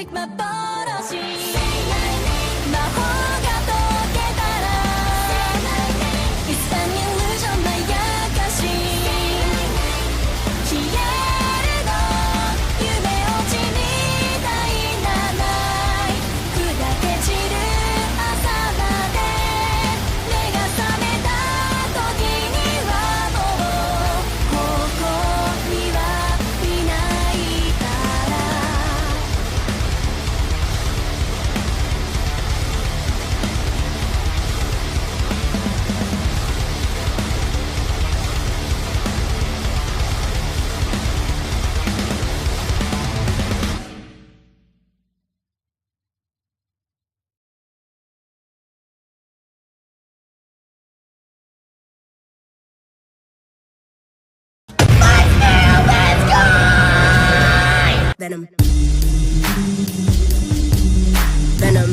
아직 맛버릇이 마호가 도깨달아 It's an illusion 나 약간씩 기회를 더夢落ちみたいなない砕け散る朝まで目が覚めた時にはもうここにはいないからVenom. Venom.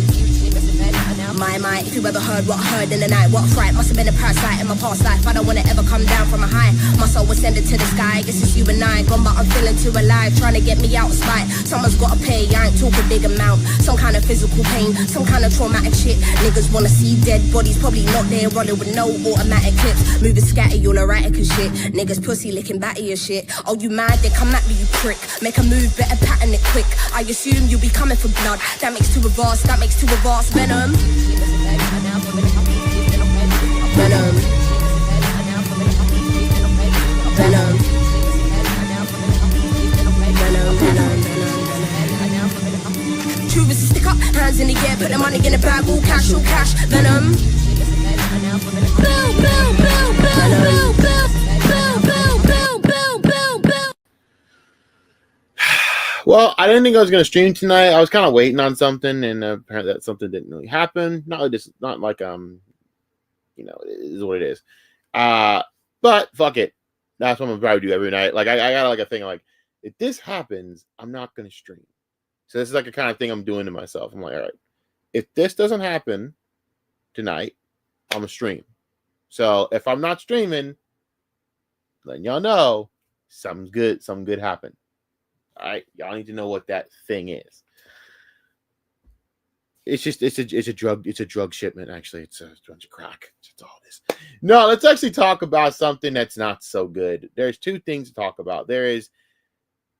My, if you ever heard what I heard in the night, what fright must have been a parasite in my past life. I don't wanna ever come down from a high. My soul was sending to the sky. Guess it's you and I. Gone, but I'm feeling too alive. Trying to get me out of spite. Someone's gotta pay. I ain't talking big amount. Some kind of physical pain, some kind of traumatic shit. Niggas wanna see dead bodies, probably not there, running with no automatic clips. Moving scatty, all erratic and shit. Niggas pussy licking batty and shit. Oh, you mad? Then come at me, you prick. Make a move, better pattern it quick. I assume you'll be coming for blood. That makes two of us, that makes two of us. Venom. Venom. Venom. Truth is to stick up, hands in the air, put the money in the bag, all cash, Venom. Boom, boom, boom, boom, boom, boom, boom, boom, boom, boom, boom. Well, I didn't think I was going to stream tonight. I was kind of waiting on something, and apparently that something didn't really happen. Not like you know, it is what it is. But fuck it. That's what I'm going to do every night. Like I got like a thing like, if this happens, I'm not going to stream. So this is like a kind of thing I'm doing to myself. I'm like, all right, if this doesn't happen tonight, I'm going to stream. So if I'm not streaming, letting y'all know something good happened. All right, y'all need to know what that thing is. It's a drug shipment. Actually, it's a bunch of crack. It's all this. No, let's actually talk about something that's not so good. There's two things to talk about. There is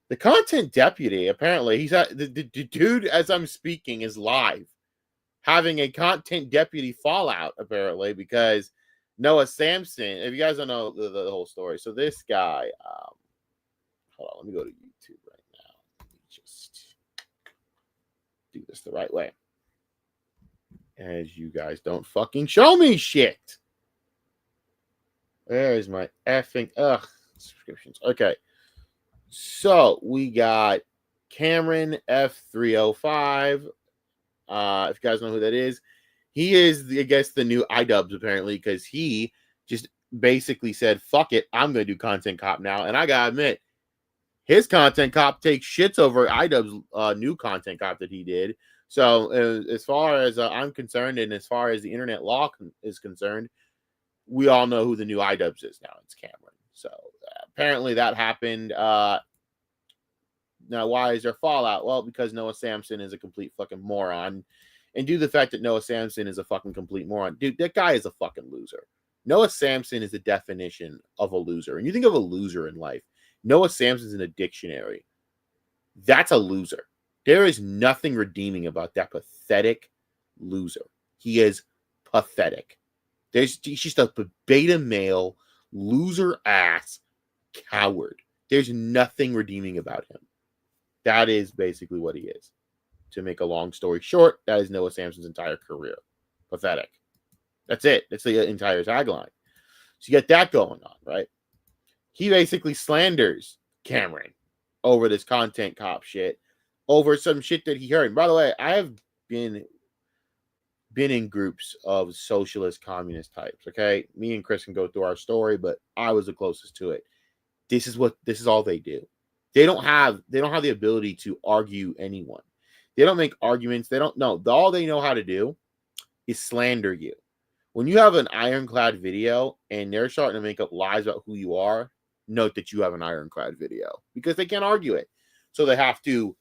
the content deputy. Apparently, he's the dude as I'm speaking is live, having a content deputy fallout. Apparently, because Noah Samson. If you guys don't know the whole story, so this guy. Hold on, let me go to YouTube right now. Let me just do this the right way. As you guys don't fucking show me shit. There's my effing subscriptions. Okay. So we got Cameron F305. If you guys know who that is, he is, I guess, the new iDubbbz apparently, because he just basically said, fuck it, I'm going to do Content Cop now. And I got to admit, his Content Cop takes shits over iDubbbz's new Content Cop that he did. So as far as I'm concerned, and as far as the internet law is concerned, we all know who the new iDubbbz is now. It's Cameron. So apparently that happened. Now, why is there fallout? Well, because Noah Samson is a complete fucking moron. And due to the fact that Noah Samson is a fucking complete moron, dude, that guy is a fucking loser. Noah Samson is the definition of a loser. And you think of a loser in life, Noah Samson's in a dictionary. That's a loser. There is nothing redeeming about that pathetic loser. He is pathetic. He's just a beta male, loser ass coward. There's nothing redeeming about him. That is basically what he is. To make a long story short, that is Noah Samson's entire career. Pathetic. That's it. That's the entire tagline. So you get that going on, right? He basically slanders Cameron over this Content Cop shit, over some shit that he heard. And by the way, I have been in groups of socialist communist types. Okay, me and Chris can go through our story, but I was the closest to it. This is all they do. They don't have the ability to argue anyone. They don't make arguments. They don't know. All they know how to do is slander you. When you have an ironclad video and they're starting to make up lies about who you are, note that you have an ironclad video because they can't argue it. So they have to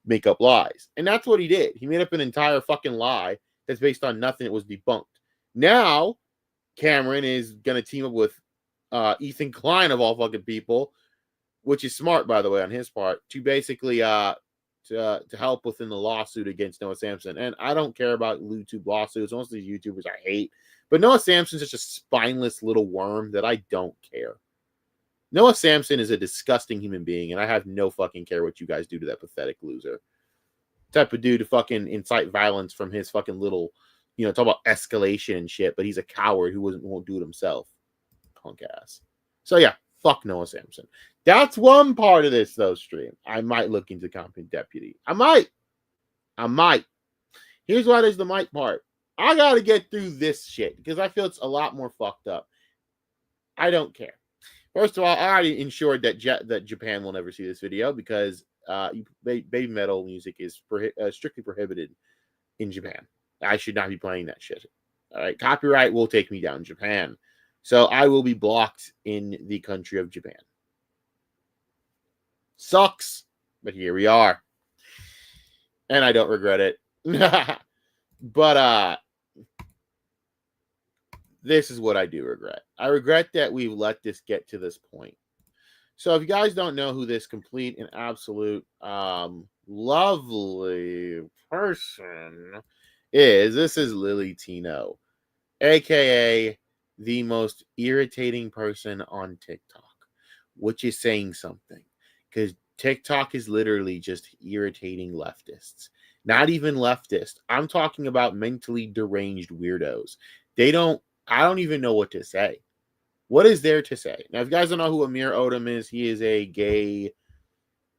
make up lies. And that's what he did. He made up an entire fucking lie that's based on nothing that was debunked. Now, Cameron is going to team up with Ethan Klein, of all fucking people, which is smart, by the way, on his part, to basically to help within the lawsuit against Noah Samson. And I don't care about YouTube lawsuits. Most of these YouTubers I hate. But Noah Samson's just a spineless little worm that I don't care. Noah Samson is a disgusting human being, and I have no fucking care what you guys do to that pathetic loser. Type of dude to fucking incite violence from his fucking little, talk about escalation and shit, but he's a coward who won't do it himself. Punk ass. So yeah, fuck Noah Samson. That's one part of this, though, stream. I might look into competent deputy. I might. Here's why there's the might part. I got to get through this shit because I feel it's a lot more fucked up. I don't care. First of all, I already ensured that Japan will never see this video because baby metal music is strictly prohibited in Japan. I should not be playing that shit. All right, copyright will take me down, Japan. So I will be blocked in the country of Japan. Sucks, but here we are. And I don't regret it. But this is what I do regret. I regret that we've let this get to this point. So if you guys don't know who this complete and absolute lovely person is, this is Lily Tino, aka the most irritating person on TikTok, which is saying something because TikTok is literally just irritating leftists. Not even leftists. I'm talking about mentally deranged weirdos. I don't even know what to say. What is there to say? Now, if you guys don't know who Amir Odom is, he is a gay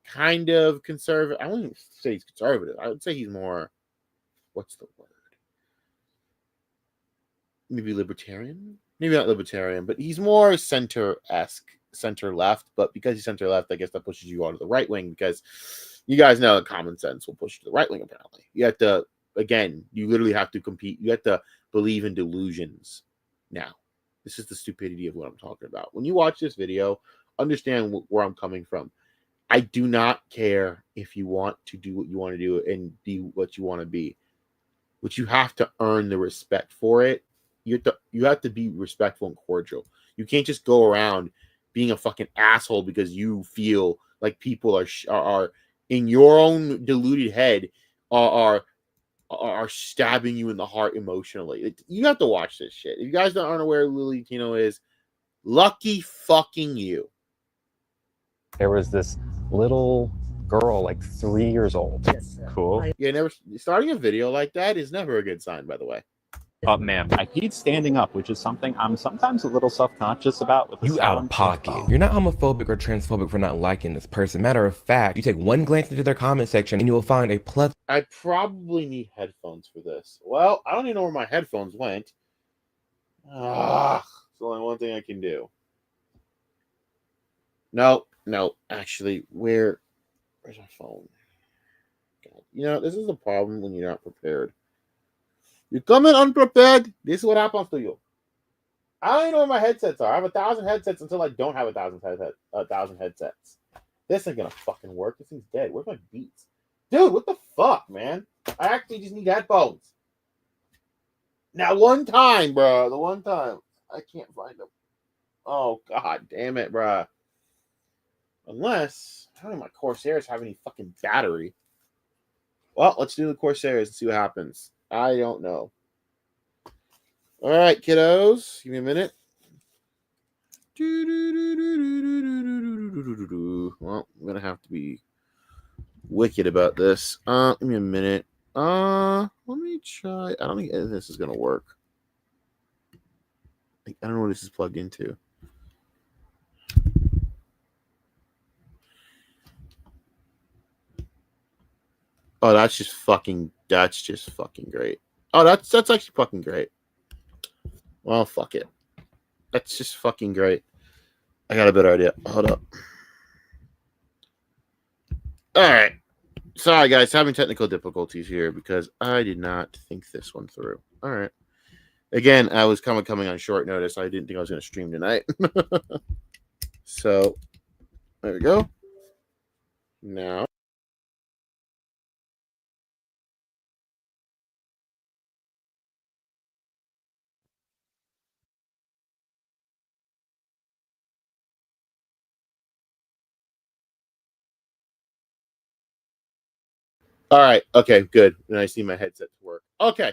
kind of conservative. I wouldn't say he's conservative. I would say he's more, what's the word? Maybe libertarian? Maybe not libertarian, but he's more center-esque, center-left. But because he's center-left, I guess that pushes you out of the right wing because you guys know that common sense will push you to the right wing, apparently. You have to, again, you literally have to compete. You have to believe in delusions now. This is the stupidity of what I'm talking about. When you watch this video, understand where I'm coming from. I do not care if you want to do what you want to do and be what you want to be. But you have to earn the respect for it. You have to be respectful and cordial. You can't just go around being a fucking asshole because you feel like people are in your own deluded head are stabbing you in the heart emotionally. You have to watch this shit. If you guys aren't aware who Lily Tino is, lucky fucking you. There was this little girl, like 3 years old. Cool. Yeah, starting a video like that is never a good sign, by the way. Ma'am, I keep standing up, which is something I'm sometimes a little self-conscious about. With the You out of pocket. You're not homophobic or transphobic for not liking this person. Matter of fact, you take one glance into their comment section and you will find a plethora. I probably need headphones for this. Well, I don't even know where my headphones went. It's only one thing I can do. No. Actually, where's my phone? God. This is the problem when you're not prepared. You come in unprepared, this is what happens to you. I don't even know where my headsets are. I have 1,000 headsets until I don't have 1,000 headsets. This ain't gonna fucking work. This thing's dead. Where's my beats? Dude, what the fuck, man? I actually just need headphones. Now, one time, bro. The one time. I can't find them. Oh, god damn it, bro. Unless, I don't know if my Corsairs have any fucking battery. Well, let's do the Corsairs and see what happens. I don't know. All right, kiddos. Give me a minute. Well, I'm going to have to be wicked about this. Give me a minute. Let me try. I don't think this is going to work. I don't know what this is plugged into. Oh, that's just fucking great. Oh, that's actually fucking great. Well, fuck it. That's just fucking great. I got a better idea. Hold up. All right. Sorry, guys. Having technical difficulties here because I did not think this one through. All right. Again, I was coming on short notice. I didn't think I was going to stream tonight. So, there we go. Now. All right. Okay, good. And I see my headset to work. Okay.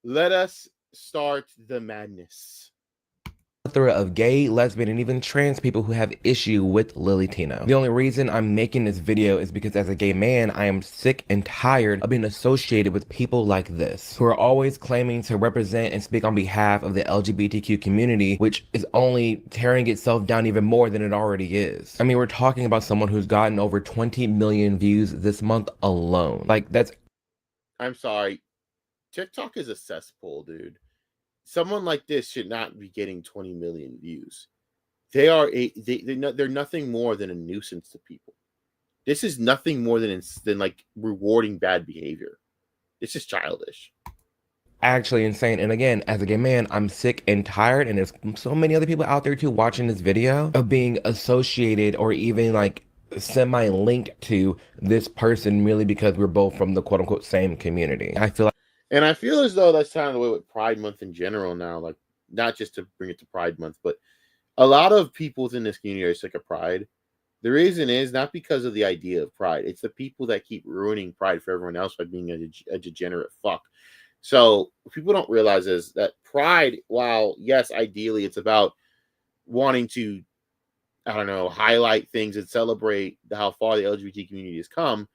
Let us start the madness. Plethora of gay, lesbian, and even trans people who have issue with Lily Tino. The only reason I'm making this video is because as a gay man, I am sick and tired of being associated with people like this, who are always claiming to represent and speak on behalf of the LGBTQ community, which is only tearing itself down even more than it already is. I mean, we're talking about someone who's gotten over 20 million views this month alone. Like, that's... I'm sorry. TikTok is a cesspool, dude. Someone like this should not be getting 20 million views. They're nothing more than a nuisance to people. This is nothing more than like rewarding bad behavior. This is childish. Actually insane. And again, as a gay man, I'm sick and tired, and there's so many other people out there too watching this video, of being associated or even like semi-linked to this person merely because we're both from the quote-unquote same community. I feel as though that's kind of the way with Pride Month in general now, like not just to bring it to Pride Month, but a lot of people within this community are sick of Pride. The reason is not because of the idea of Pride. It's the people that keep ruining Pride for everyone else by being a degenerate fuck. So what people don't realize is that Pride, while yes, ideally it's about wanting to, I don't know, highlight things and celebrate how far the LGBT community has come,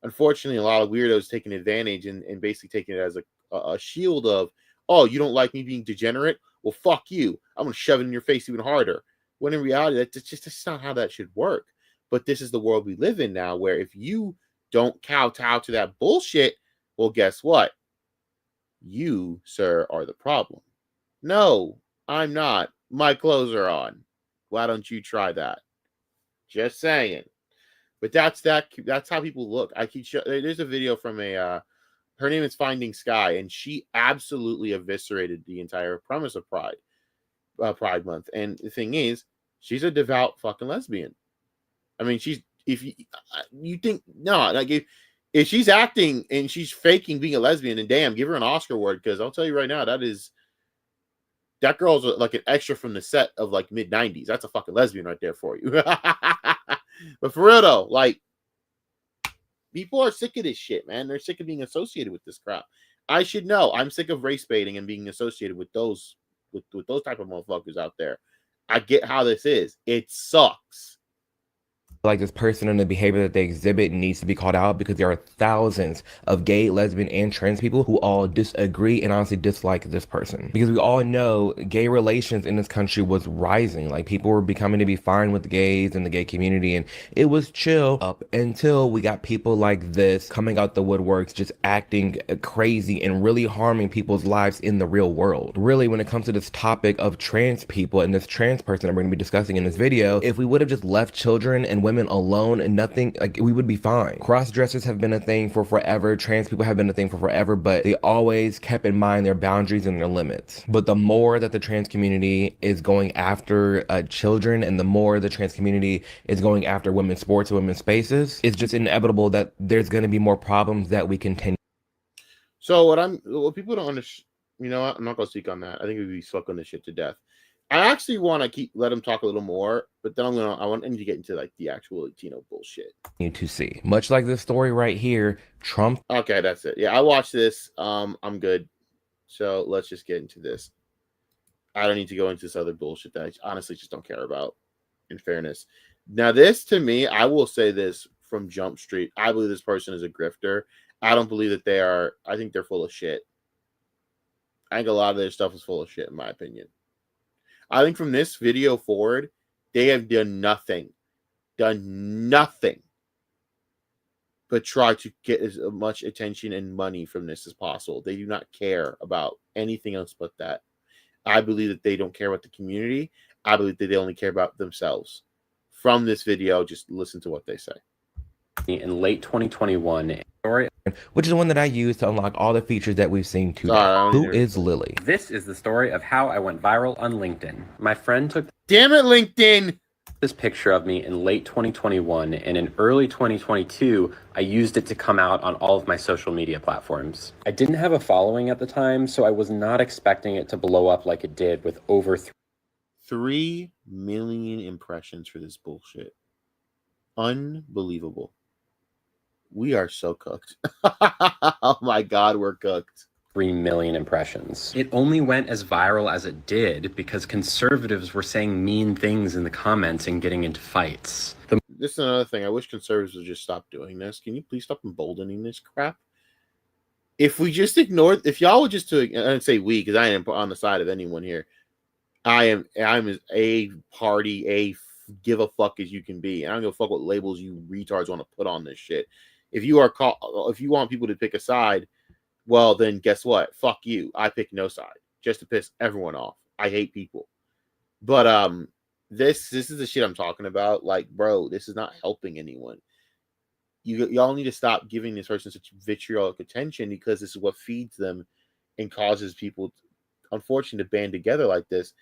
unfortunately, a lot of weirdos taking advantage and basically taking it as a shield of, oh, you don't like me being degenerate? Well, fuck you. I'm going to shove it in your face even harder. When in reality, that's not how that should work. But this is the world we live in now, where if you don't kowtow to that bullshit, well, guess what? You, sir, are the problem. No, I'm not. My clothes are on. Why don't you try that? Just saying. But that's how people look. There's a video from her name is Finding Sky, and she absolutely eviscerated the entire premise of Pride Month. And the thing is, she's a devout fucking lesbian. I mean, if you think no, like if she's acting and she's faking being a lesbian, then damn, give her an Oscar award, because I'll tell you right now, that girl's like an extra from the set of like mid-90s. That's a fucking lesbian right there for you. But for real though, like, people are sick of this shit, man. They're sick of being associated with this crap. I should know. I'm sick of race baiting and being associated with those type of motherfuckers out there. I get how this is. It sucks. like this person and the behavior that they exhibit needs to be called out, because there are thousands of gay, lesbian, and trans people who all disagree and honestly dislike this person. Because we all know gay relations in this country was rising. Like, people were becoming to be fine with gays and the gay community, and it was chill up until we got people like this coming out the woodworks, just acting crazy and really harming people's lives in the real world. Really, when it comes to this topic of trans people and this trans person that we're going to be discussing in this video, if we would have just left children and women alone and nothing, like, we would be fine. Cross-dressers have been a thing for forever. Trans people have been a thing for forever, but they always kept in mind their boundaries and their limits. But the more that the trans community is going after children, and the more the trans community is going after women's sports and women's spaces, it's just inevitable that there's going to be more problems that we continue. So what people don't understand, you know what? I'm not going to speak on that. I think we'd be sucking this shit to death. I actually want to let him talk a little more, but then I want him to get into like the actual Tino bullshit. To see, much like this story right here, Trump. Okay, that's it. Yeah, I watched this. I'm good. So let's just get into this. I don't need to go into this other bullshit that I honestly just don't care about, in fairness. Now, this, to me, I will say this from Jump Street. I believe this person is a grifter. I don't believe that they are. I think they're full of shit. I think a lot of their stuff is full of shit, in my opinion. I think from this video forward, they have done nothing but try to get as much attention and money from this as possible. They do not care about anything else but that. I believe that they don't care about the community. I believe that they only care about themselves. From this video, just listen to what they say. In late 2021, story, which is the one that I use to unlock all the features that we've seen today. Who is Lily? This is the story of how I went viral on LinkedIn. My friend took Damn it, LinkedIn! This picture of me in late 2021, and in early 2022, I used it to come out on all of my social media platforms. I didn't have a following at the time, so I was not expecting it to blow up like it did, with over 3 million impressions for this bullshit. Unbelievable. We are so cooked. Oh my God, we're cooked. 3 million impressions. It only went as viral as it did because conservatives were saying mean things in the comments and getting into fights. This is another thing. I wish conservatives would just stop doing this. Can you please stop emboldening this crap? If we just ignore, if y'all would just do, I don't say we, because I am on the side of anyone here. I'm as a party, give a fuck as you can be. I don't give a fuck what labels you retards want to put on this shit. If you want people to pick a side, well then guess what? Fuck you. I pick no side just to piss everyone off. I hate people. But this is the shit I'm talking about. Like, bro, this is not helping anyone. Y'all need to stop giving this person such vitriolic attention, because this is what feeds them and causes people, unfortunately, to band together like this.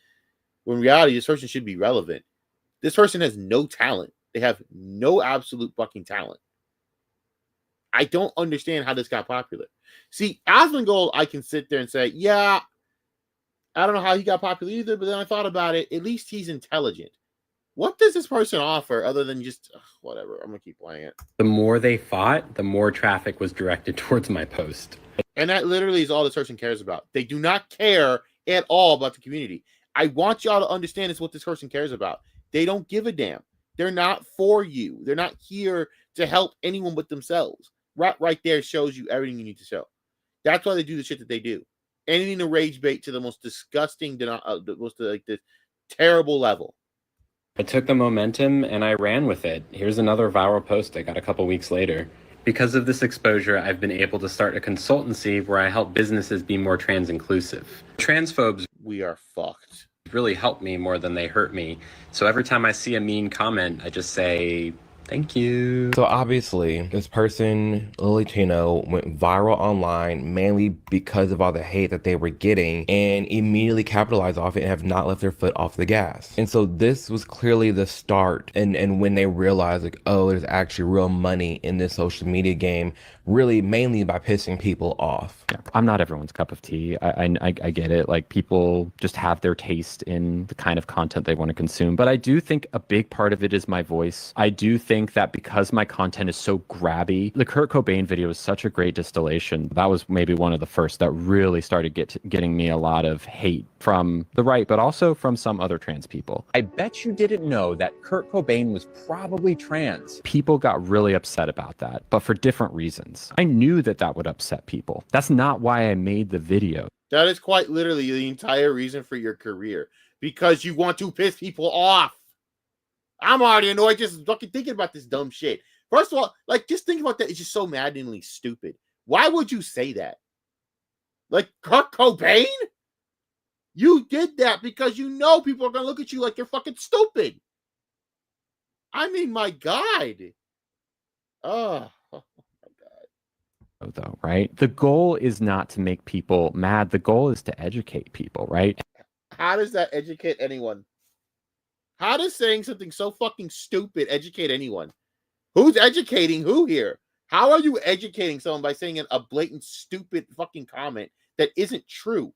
When in reality, this person should be relevant. This person has no talent. They have no absolute fucking talent. I don't understand how this got popular. See, Asmongold, I can sit there and say, yeah, I don't know how he got popular either, but then I thought about it. At least he's intelligent. What does this person offer other than just whatever? I'm gonna keep playing it. The more they fought, the more traffic was directed towards my post. And that literally is all this person cares about. They do not care at all about the community. I want y'all to understand is what this person cares about. They don't give a damn. They're not for you. They're not here to help anyone but themselves. Right there shows you everything you need to show. That's why they do the shit that they do. Anything to rage bait to the most disgusting, the most like this terrible level. I took the momentum and I ran with it. Here's another viral post I got a couple weeks later. Because of this exposure, I've been able to start a consultancy where I help businesses be more trans inclusive. Transphobes We are fucked. really help me more than they hurt me. So every time I see a mean comment, I just say, thank you. So obviously, this person, Tino, went viral online mainly because of all the hate that they were getting, and immediately capitalized off it and have not left their foot off the gas. And so this was clearly the start. And when they realized, like, oh, there's actually real money in this social media game, really mainly by pissing people off. Yeah, I'm not everyone's cup of tea. I get it. Like, people just have their taste in the kind of content they want to consume. But I do think a big part of it is my voice. I do think that because my content is so grabby, the Kurt Cobain video is such a great distillation. That was maybe one of the first that really started getting me a lot of hate from the right, but also from some other trans people. I bet you didn't know that Kurt Cobain was probably trans. People got really upset about that, but for different reasons. I knew that that would upset people. That's not why I made the video. That is quite literally the entire reason for your career. Because you want to piss people off. I'm already annoyed just fucking thinking about this dumb shit. First of all, like, just think about that. It's just so maddeningly stupid. Why would you say that? Like, Kurt Cobain? You did that because you know people are going to look at you like you're fucking stupid. I mean, my God. Oh my God. Though, right? The goal is not to make people mad. The goal is to educate people, right? How does that educate anyone? How does saying something so fucking stupid educate anyone? Who's educating who here? How are you educating someone by saying a blatant stupid fucking comment that isn't true?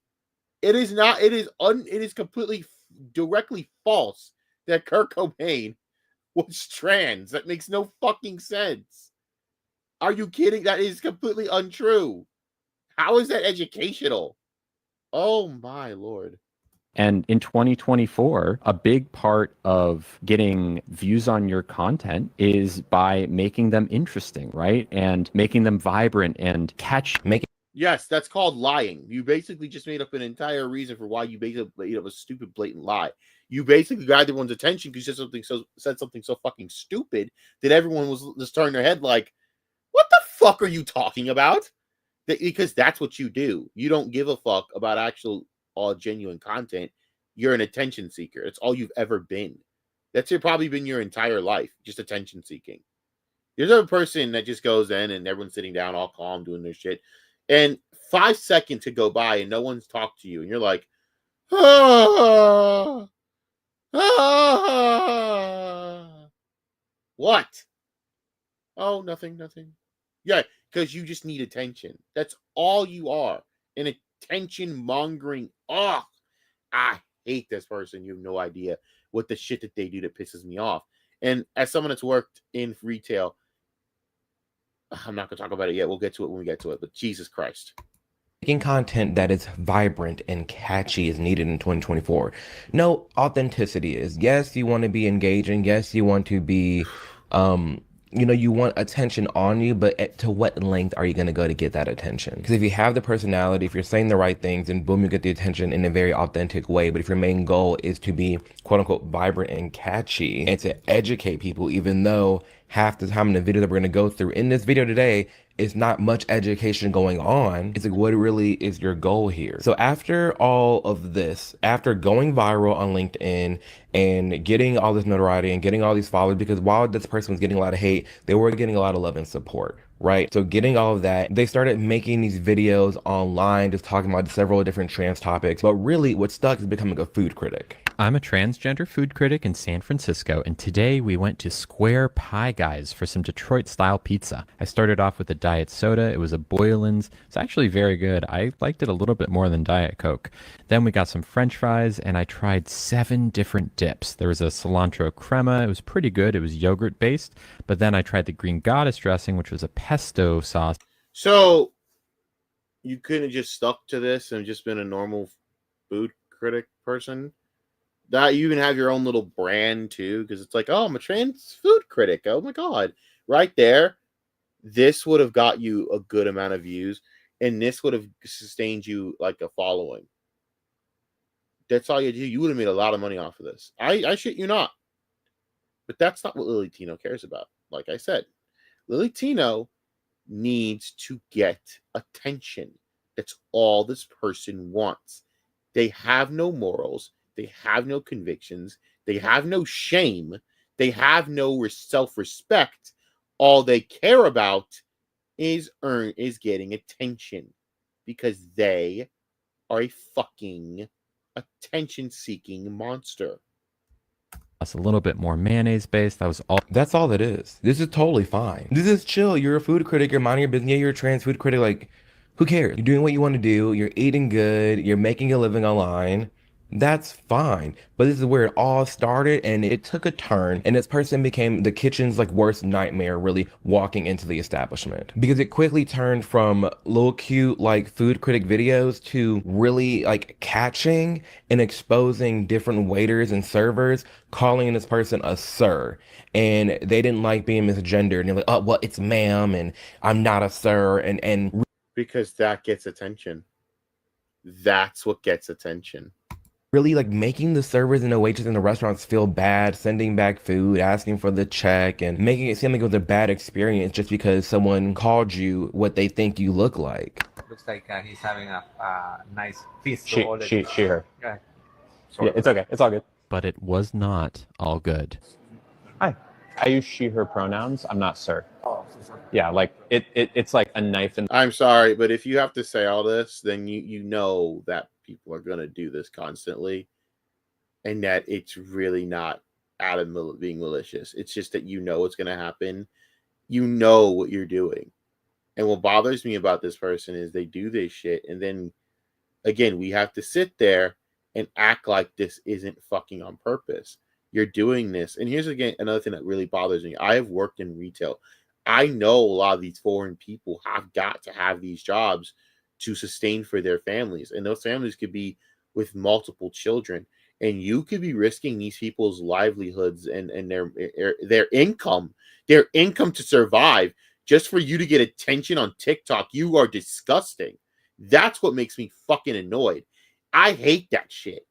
It is not. It is completely directly false that Kurt Cobain was trans. That makes no fucking sense. Are you kidding? That is completely untrue. How is that educational? Oh my Lord. And in 2024, a big part of getting views on your content is by making them interesting, right? And making them vibrant and making. Yes, that's called lying. You basically just made up an entire reason for why you basically made up a stupid, blatant lie. You basically got everyone's attention because you said something so fucking stupid that everyone was just turning their head like, what the fuck are you talking about? Because that's what you do. You don't give a fuck about actual genuine content. You're an attention seeker. That's all you've ever been. That's probably been your entire life, just attention seeking. There's a person that just goes in and everyone's sitting down all calm doing their shit. And 5 seconds to go by and no one's talked to you. And you're like, ah, ah. What? Oh, nothing. Yeah, because you just need attention. That's all you are. An attention mongering. Oh, I hate this person. You have no idea what the shit that they do that pisses me off. And as someone that's worked in retail, I'm not gonna talk about it yet. We'll get to it when we get to it. But Jesus Christ. Making content that is vibrant and catchy is needed in 2024. No, authenticity is. Yes, you want to be engaging. Yes, you want to be, you want attention on you, but to what length are you going to go to get that attention? Because if you have the personality, if you're saying the right things, and boom, you get the attention in a very authentic way. But if your main goal is to be quote unquote vibrant and catchy and to educate people, even though half the time in the video that we're going to go through in this video today, it's not much education going on. It's like, what really is your goal here? So after all of this, after going viral on LinkedIn and getting all this notoriety and getting all these followers, because while this person was getting a lot of hate, they were getting a lot of love and support, right? So getting all of that, they started making these videos online, just talking about several different trans topics. But really what stuck is becoming a food critic. I'm a transgender food critic in San Francisco, and today we went to Square Pie Guys for some Detroit-style pizza. I started off with a diet soda. It was a Boylan's. It's actually very good. I liked it a little bit more than Diet Coke. Then we got some French fries, and I tried 7 different dips. There was a cilantro crema. It was pretty good. It was yogurt-based. But then I tried the Green Goddess dressing, which was a pesto sauce. So you couldn't have just stuck to this and just been a normal food critic person? That you even have your own little brand too, because it's like, oh, I'm a trans food critic. Oh my god. Right there, this would have got you a good amount of views, and this would have sustained you like a following. That's all you do. You would have made a lot of money off of this. I shit you not. But that's not what Lily Tino cares about. Like I said, Lily Tino needs to get attention. That's all this person wants. They have no morals. They have no convictions. They have no shame. They have no self-respect. All they care about is getting attention, because they are a fucking attention-seeking monster. A little bit more mayonnaise based. That was all. That's all it is. This is totally fine. This is chill. You're a food critic. You're minding your business. Yeah, you're a trans food critic. Like, who cares? You're doing what you want to do. You're eating good. You're making a living online. That's fine. But this is where it all started, and it took a turn, and this person became the kitchen's like worst nightmare, really walking into the establishment, because it quickly turned from little cute like food critic videos to really like catching and exposing different waiters and servers, calling this person a sir, and they didn't like being misgendered, and they're like, oh well, it's ma'am, and I'm not a sir, and because that gets attention. That's what gets attention. Really like making the servers and the waitresses in the restaurants feel bad, sending back food, asking for the check, and making it seem like it was a bad experience just because someone called you what they think you look like. Looks like he's having a nice feast. She, her. Yeah. Yeah, it's okay. It's all good. But it was not all good. Hi. I use she, her pronouns. I'm not sir. Yeah, like it's like a knife and. I'm sorry, but if you have to say all this, then you know that people are going to do this constantly, and that it's really not out of being malicious. It's just that you know it's going to happen. You know what you're doing. And what bothers me about this person is they do this shit, and then again, we have to sit there and act like this isn't fucking on purpose. You're doing this. And here's again another thing that really bothers me. I have worked in retail. I know a lot of these foreign people have got to have these jobs to sustain for their families. And those families could be with multiple children. And you could be risking these people's livelihoods and their income to survive just for you to get attention on TikTok. You are disgusting. That's what makes me fucking annoyed. I hate that shit.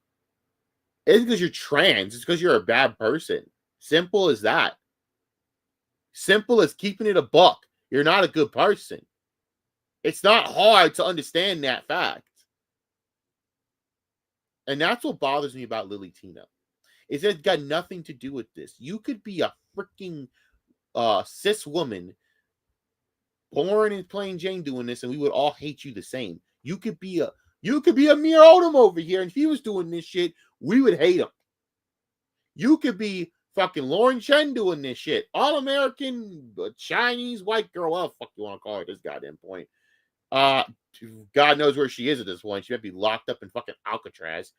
It's because you're trans. It's because you're a bad person. Simple as that. Simple as keeping it a buck. You're not a good person. It's not hard to understand that fact. And that's what bothers me about Lily Tino. Is it's got nothing to do with this. You could be a freaking cis woman born in plain Jane doing this, and we would all hate you the same. You could be a Mir Odom over here, and if he was doing this shit, we would hate him. You could be fucking Lauren Chen doing this shit. All-American, Chinese, white girl, whatever the fuck you want to call her at this goddamn point. God knows where she is at this point. She might be locked up in fucking Alcatraz.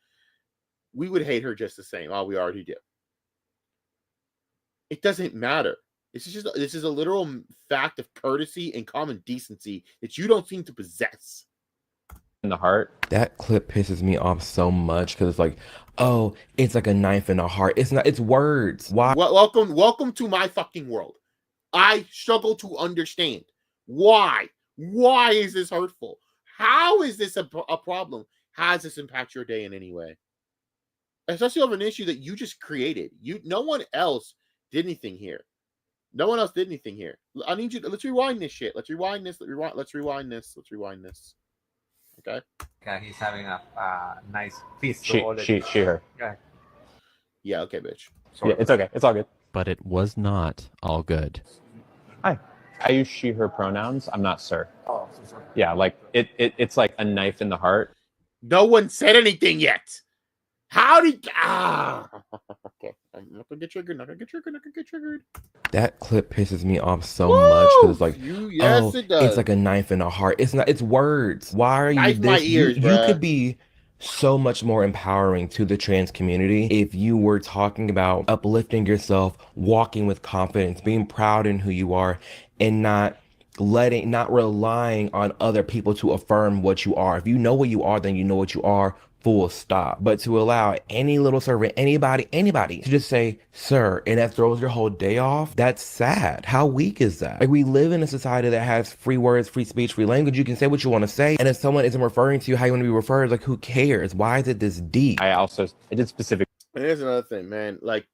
We would hate her just the same. Oh, we already do. It doesn't matter. This is a literal fact of courtesy and common decency that you don't seem to possess. In the heart. That clip pisses me off so much because it's like, oh, it's like a knife in the heart. It's not. It's words. Why? Welcome to my fucking world. I struggle to understand why. Why is this hurtful? How is this a problem? How does this impact your day in any way? Especially over an issue that you just created. No one else did anything here. No one else did anything here. I need you to, let's rewind this shit. Let's rewind this. Let's rewind this. Okay. Okay, he's having a nice feast. She, her. Yeah. Yeah, okay, bitch. Yeah, it's okay. It's all good. But it was not all good. Hi. I use she, her pronouns. I'm not sir. Oh, sorry. Yeah, like it's like a knife in the heart. No one said anything yet. How did okay. I'm not gonna get triggered. That clip pisses me off so much because it's like, yes, oh, it does. it's like a knife in the heart. It's not. It's words. Why are you Knife this? my ears, you bruh. could be so much more empowering to the trans community if you were talking about uplifting yourself, walking with confidence, being proud in who you are, and not relying on other people to affirm what you are. If you know what you are, then you know what you are. Full stop. But to allow any little servant, anybody to just say, sir, and that throws your whole day off, that's sad. How weak is that? Like, we live in a society that has free words, free speech, free language. You can say what you want to say. And if someone isn't referring to you how you want to be referred, like, who cares? Why is it this deep? I did specific. And here's another thing, man. Like,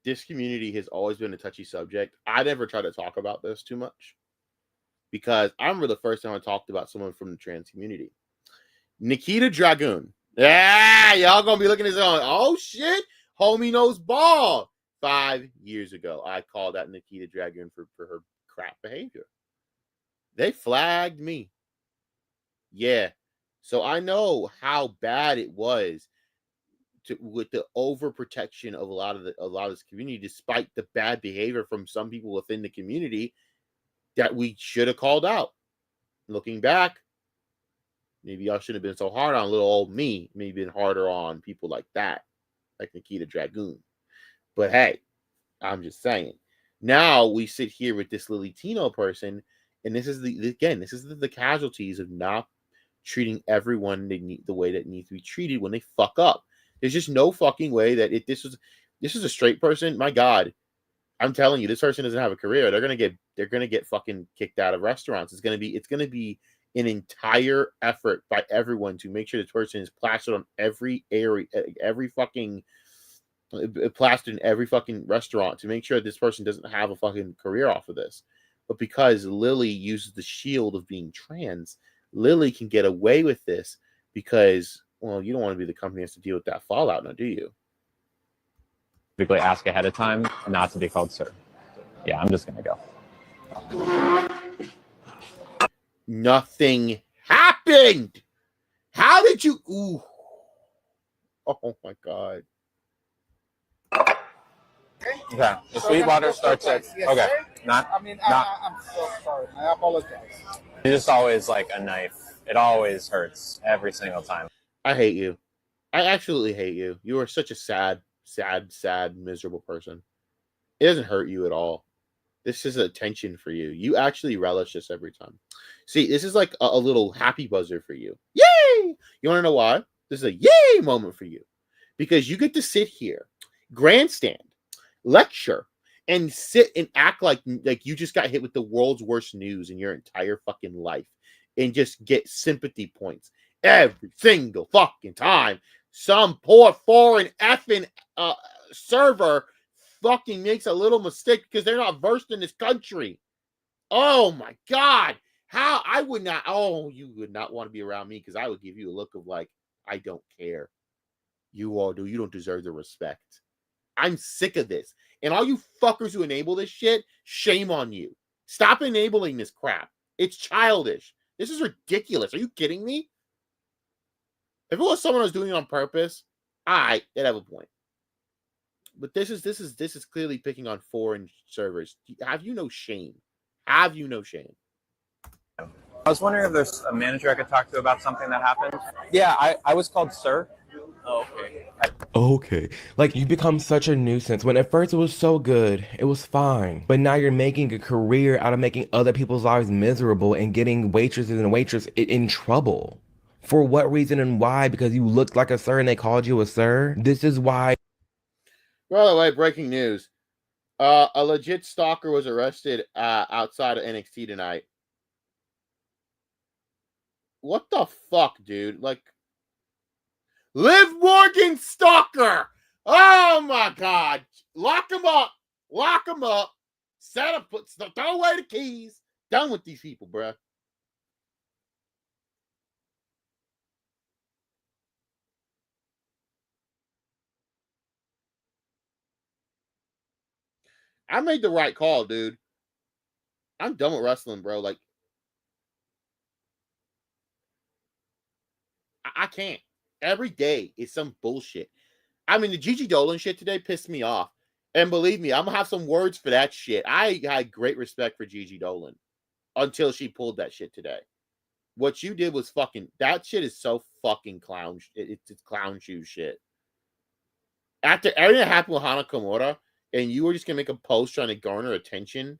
this community has always been a touchy subject. I never try to talk about this too much because I remember the first time I talked about someone from the trans community. Nikita Dragoon. Yeah, y'all gonna be looking at this on. Oh shit, homie knows ball. 5 years ago, I called out Nikita Dragoon for her crap behavior. They flagged me. Yeah, so I know how bad it was with the overprotection of a lot of this community, despite the bad behavior from some people within the community that we should have called out. Looking back, maybe y'all shouldn't have been so hard on little old me. Maybe been harder on people like that, like Nikita Dragoon. But hey, I'm just saying. Now we sit here with this Lily Tino person, and this is the casualties of not treating everyone the way that needs to be treated when they fuck up. There's just no fucking way that if this is a straight person, my God, I'm telling you, this person doesn't have a career. They're gonna get fucking kicked out of restaurants. It's gonna be an entire effort by everyone to make sure this person is plastered on every area, plastered in every fucking restaurant to make sure this person doesn't have a fucking career off of this. But because Lily uses the shield of being trans, Lily can get away with this because, well, you don't want to be the company that has to deal with that fallout, now, do you? Typically ask ahead of time not to be called sir. Yeah, I'm just gonna go. Nothing happened. How did you? Ooh. Oh my God. Okay. The Sweetwater starts at okay. I'm so sorry. I apologize. It's just always like a knife. It always hurts every single time. I hate you. I absolutely hate you. You are such a sad, miserable person. It doesn't hurt you at all. This is a tension for you. You actually relish this every time. See, this is like a little happy buzzer for you. Yay! You want to know why? This is a yay moment for you. Because you get to sit here, grandstand, lecture, and sit and act like you just got hit with the world's worst news in your entire fucking life. And just get sympathy points every single fucking time. Some poor foreign effing server fucking makes a little mistake because they're not versed in this country. Oh my God. How I would not, you would not want to be around me because I would give you a look of like, I don't care. You all do. You don't deserve the respect. I'm sick of this. And all you fuckers who enable this shit, shame on you. Stop enabling this crap. It's childish. This is ridiculous. Are you kidding me? If it was someone who's doing it on purpose, they'd have a point. But this is clearly picking on foreign servers. Have you no shame? Have you no shame? I was wondering if there's a manager I could talk to about something that happened. Yeah, I was called sir. Oh, okay. Okay. Like, you become such a nuisance. When at first it was so good, it was fine. But now you're making a career out of making other people's lives miserable and getting waitresses and waitresses in trouble. For what reason and why? Because you looked like a sir and they called you a sir? This is why. By the way, breaking news. A legit stalker was arrested outside of NXT tonight. What the fuck, dude? Like, Liv Morgan stalker! Oh my god! Lock him up! Lock him up! Set up, throw away the keys. Done with these people, bruh. I made the right call, dude. I'm done with wrestling, bro. Like, I can't. Every day is some bullshit. I mean, the Gigi Dolan shit today pissed me off. And believe me, I'm going to have some words for that shit. I had great respect for Gigi Dolan until she pulled that shit today. What you did was fucking... That shit is so fucking clown... It's clown shoe shit. After everything that happened with Hana Kimura, and you were just going to make a post trying to garner attention,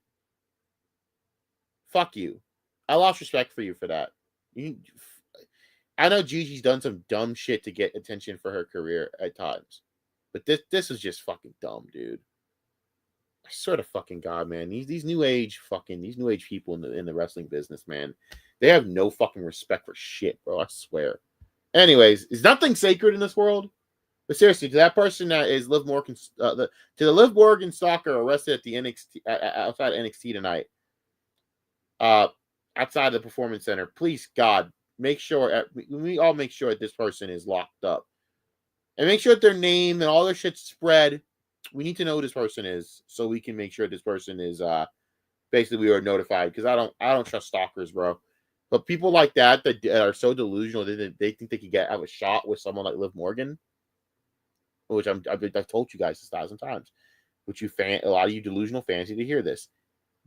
fuck you. I lost respect for you for that. I know Gigi's done some dumb shit to get attention for her career at times. But this is just fucking dumb, dude. I swear to fucking God, man. These new age people in the wrestling business, man. They have no fucking respect for shit, bro. I swear. Anyways, is nothing sacred in this world? But seriously, to that person that is Liv Morgan, to the Liv Morgan stalker arrested at the NXT outside of NXT tonight, outside the Performance Center, please God, make sure we all make sure that this person is locked up, and make sure that their name and all their shit's spread. We need to know who this person is, so we can make sure this person is basically we are notified. Because I don't trust stalkers, bro. But people like that are so delusional that they think they could have a shot with someone like Liv Morgan, which I've told you guys 1,000 times. Which a lot of you delusional fans need to hear this.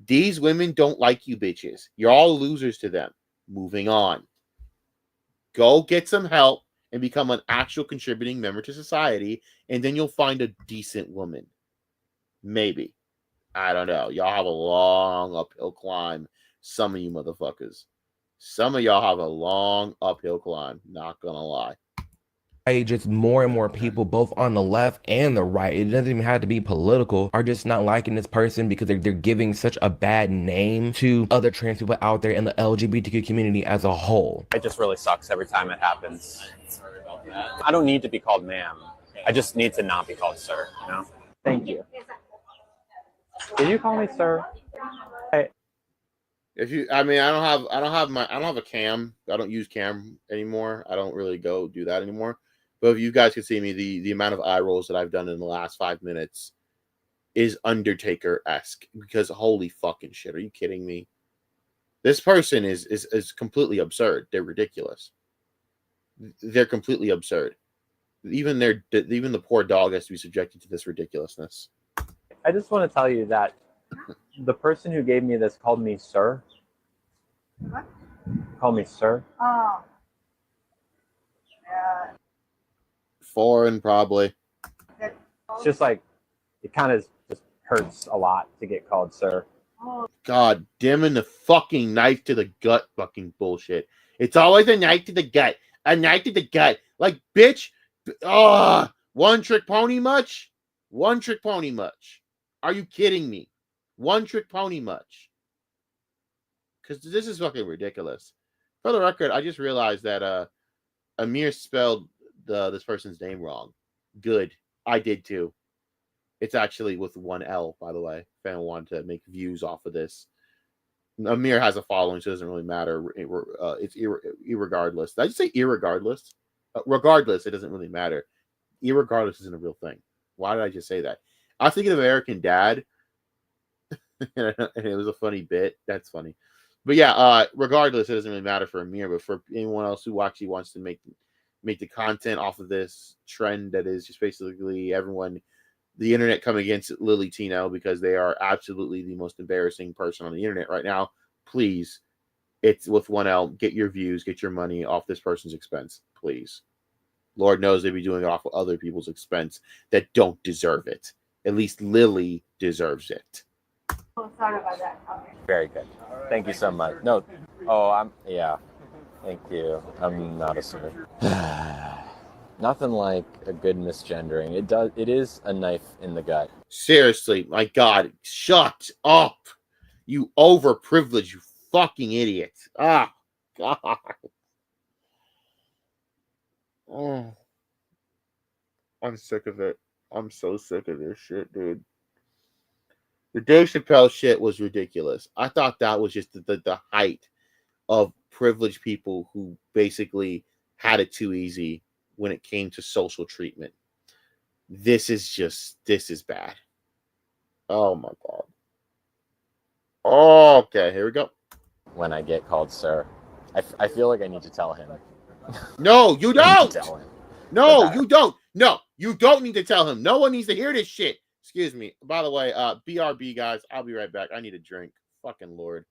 These women don't like you bitches. You're all losers to them. Moving on. Go get some help and become an actual contributing member to society, and then you'll find a decent woman. Maybe. I don't know. Y'all have a long uphill climb. Some of you motherfuckers. Some of y'all have a long uphill climb. Not gonna lie. Just more and more people, both on the left and the right, it doesn't even have to be political, are just not liking this person because they're giving such a bad name to other trans people out there in the LGBTQ community as a whole. It just really sucks every time it happens. I don't need to be called ma'am. I just need to not be called sir, you know? Thank you. Did you call me sir? I don't have a cam. I don't use cam anymore. I don't really go do that anymore. But if you guys can see me, the amount of eye rolls that I've done in the last 5 minutes is Undertaker-esque. Because holy fucking shit, are you kidding me? This person is completely absurd. They're ridiculous. They're completely absurd. Even the poor dog has to be subjected to this ridiculousness. I just want to tell you that the person who gave me this called me sir. What? Called me sir. Oh. Yeah. Foreign, probably. It's just like, it kind of just hurts a lot to get called sir. God damn it, the fucking knife to the gut fucking bullshit. It's always a knife to the gut. A knife to the gut. Like, bitch. One trick pony much? One trick pony much? Are you kidding me? One trick pony much? Because this is fucking ridiculous. For the record, I just realized that Amir spelled this person's name wrong. Good. I did too. It's actually with one L, by the way. If anyone wanted to make views off of this. Amir has a following, so it doesn't really matter. It's irregardless. Did I just say irregardless? Regardless, it doesn't really matter. Irregardless isn't a real thing. Why did I just say that? I was thinking of American Dad, and it was a funny bit. That's funny. But yeah, regardless, it doesn't really matter for Amir, but for anyone else who actually wants to make the content off of this trend that is just basically everyone, the internet coming against Lily Tino because they are absolutely the most embarrassing person on the internet right now. Please, it's with one L. Get your views, get your money off this person's expense, please. Lord knows they'd be doing it off of other people's expense that don't deserve it. At least Lily deserves it. Very good. Thank you so much. No. Oh, yeah. Thank you. I'm not a sir. Nothing like a good misgendering. It is a knife in the gut. Seriously, my God, shut up. You overprivileged, you fucking idiot. Ah, God. Oh, I'm sick of it. I'm so sick of this shit, dude. The Dave Chappelle shit was ridiculous. I thought that was just the height of privileged people who basically had it too easy when it came to social treatment. This is bad. Oh my God. Okay, here we go. When I get called sir, I feel like I need to tell him. No, you don't. Tell him. No, you don't. No, you don't need to tell him. No one needs to hear this shit. Excuse me. By the way, BRB guys, I'll be right back. I need a drink. Fucking Lord.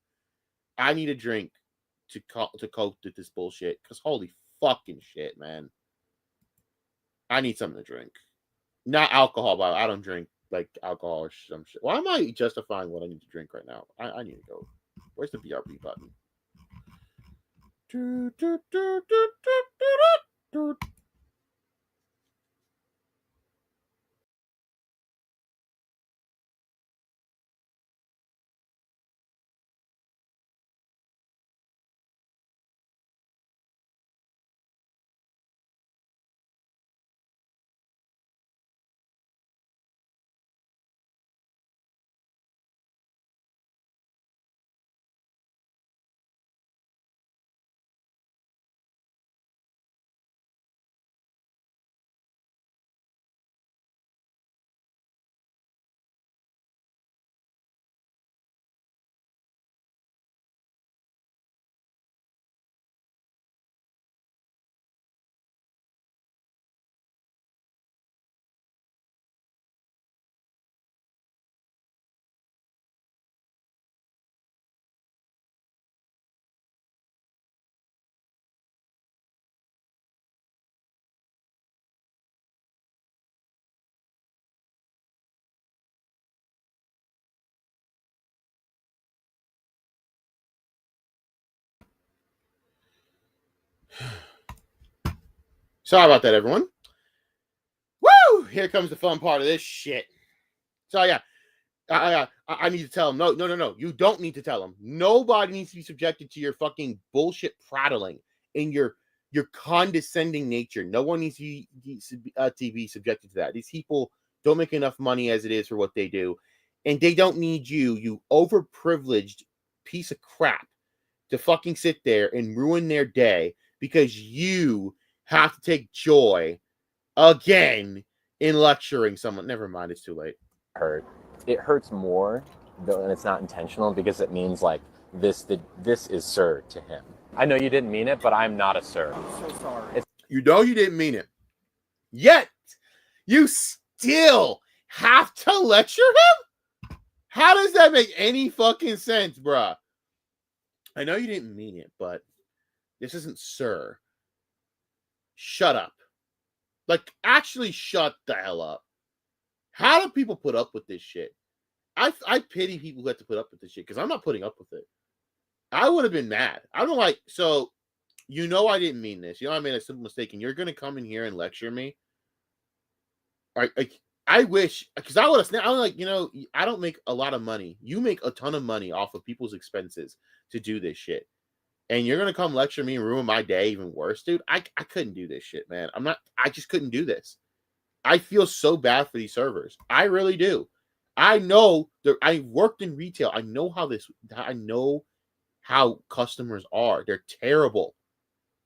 I need a drink to cope with this bullshit. Because holy fucking shit, man. I need something to drink. Not alcohol, but I don't drink like alcohol or some shit. Why am I justifying what I need to drink right now? I need to go. Where's the BRB button? Sorry about that, everyone. Woo! Here comes the fun part of this shit. So yeah, I need to tell him. No. You don't need to tell him. Nobody needs to be subjected to your fucking bullshit prattling and your condescending nature. No one needs to be subjected to that. These people don't make enough money as it is for what they do, and they don't need you, you overprivileged piece of crap, to fucking sit there and ruin their day because you have to take joy again in lecturing someone. Never mind, it's too late. It hurts more though, and it's not intentional because it means like this is sir to him. I know you didn't mean it, but I'm not a sir. I'm so sorry. You know you didn't mean it. Yet you still have to lecture him? How does that make any fucking sense, bruh? I know you didn't mean it, but this isn't sir. Shut up. Like, actually shut the hell up. How do people put up with this shit? I pity people who have to put up with this shit because I'm not putting up with it. I would have been mad. I don't like, so, you know I didn't mean this. You know I made a simple mistake, and you're going to come in here and lecture me? I wish, because I would have, I'm like, you know, I don't make a lot of money. You make a ton of money off of people's expenses to do this shit. And you're going to come lecture me and ruin my day even worse, dude? I couldn't do this shit, man. I just couldn't do this. I feel so bad for these servers. I really do. I know that I worked in retail. I know how customers are. They're terrible.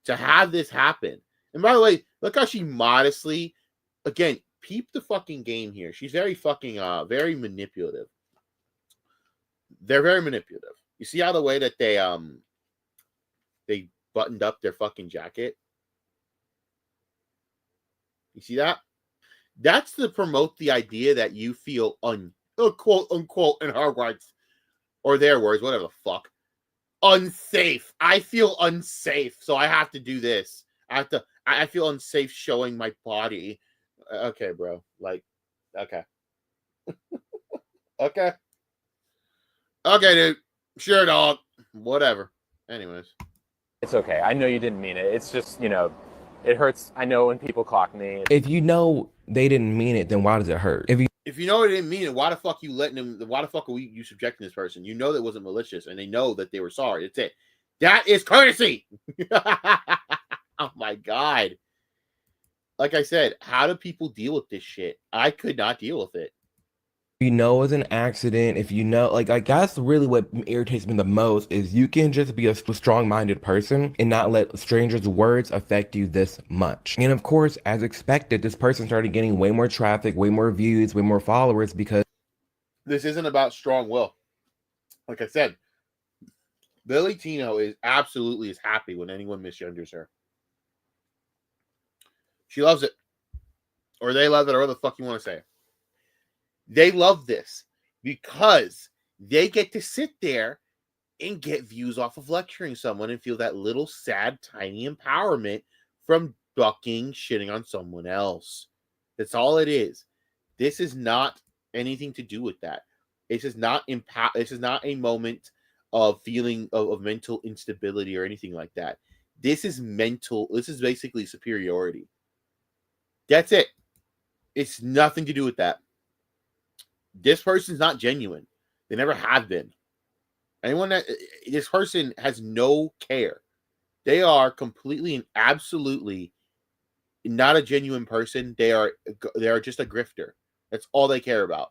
To have this happen. And by the way, look how she modestly, again, peep the fucking game here. She's very fucking very manipulative. They're very manipulative. You see how the way that they buttoned up their fucking jacket? You see that? That's to promote the idea that you feel quote unquote, in her words, or their words, whatever the fuck, unsafe. I feel unsafe, so I have to do this. I feel unsafe showing my body. Okay, bro. Like, okay. Okay. Okay, dude. Sure, dog. Whatever. Anyways. It's okay. I know you didn't mean it. It's just, it hurts. I know when people clock me. If you know they didn't mean it, then why does it hurt? If you know they didn't mean it, why the fuck you letting them? Why the fuck are you subjecting this person? You know that wasn't malicious, and they know that they were sorry. That's it. That is courtesy. Oh my god. Like I said, how do people deal with this shit? I could not deal with it. If you know it's an accident, if you know, like that's really what irritates me the most is you can just be a strong-minded person and not let strangers' words affect you this much. And of course, as expected, this person started getting way more traffic, way more views, way more followers because this isn't about strong will. Like I said, Billy Tino is absolutely as happy when anyone misgenders her. She loves it. Or they love it, or whatever the fuck you want to say. They love this because they get to sit there and get views off of lecturing someone and feel that little sad, tiny empowerment from shitting on someone else. That's all it is. This is not anything to do with that. This is not This is not a moment of feeling of mental instability or anything like that. This is mental. This is basically superiority. That's it. It's nothing to do with that. This person's not genuine. They never have been. This person has no care. They are completely and absolutely not a genuine person. They are just a grifter. That's all they care about.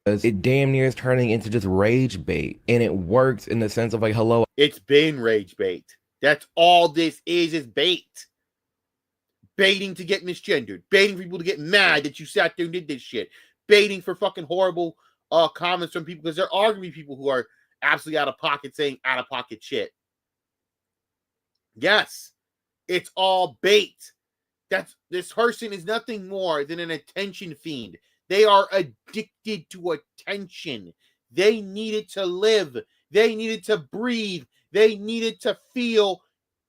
It damn near is turning into just rage bait, and it works in the sense of like, hello. It's been rage bait. That's all this is bait. Baiting to get misgendered. Baiting for people to get mad that you sat there and did this shit. Baiting for fucking horrible comments from people because there are going to be people who are absolutely out of pocket saying out of pocket shit. Yes, it's all bait. This person is nothing more than an attention fiend. They are addicted to attention. They needed to live. They needed to breathe. They needed to feel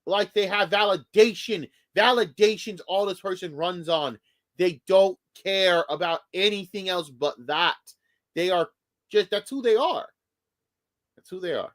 like they have validation. Validation's all this person runs on. They don't care about anything else but that. That's who they are. That's who they are.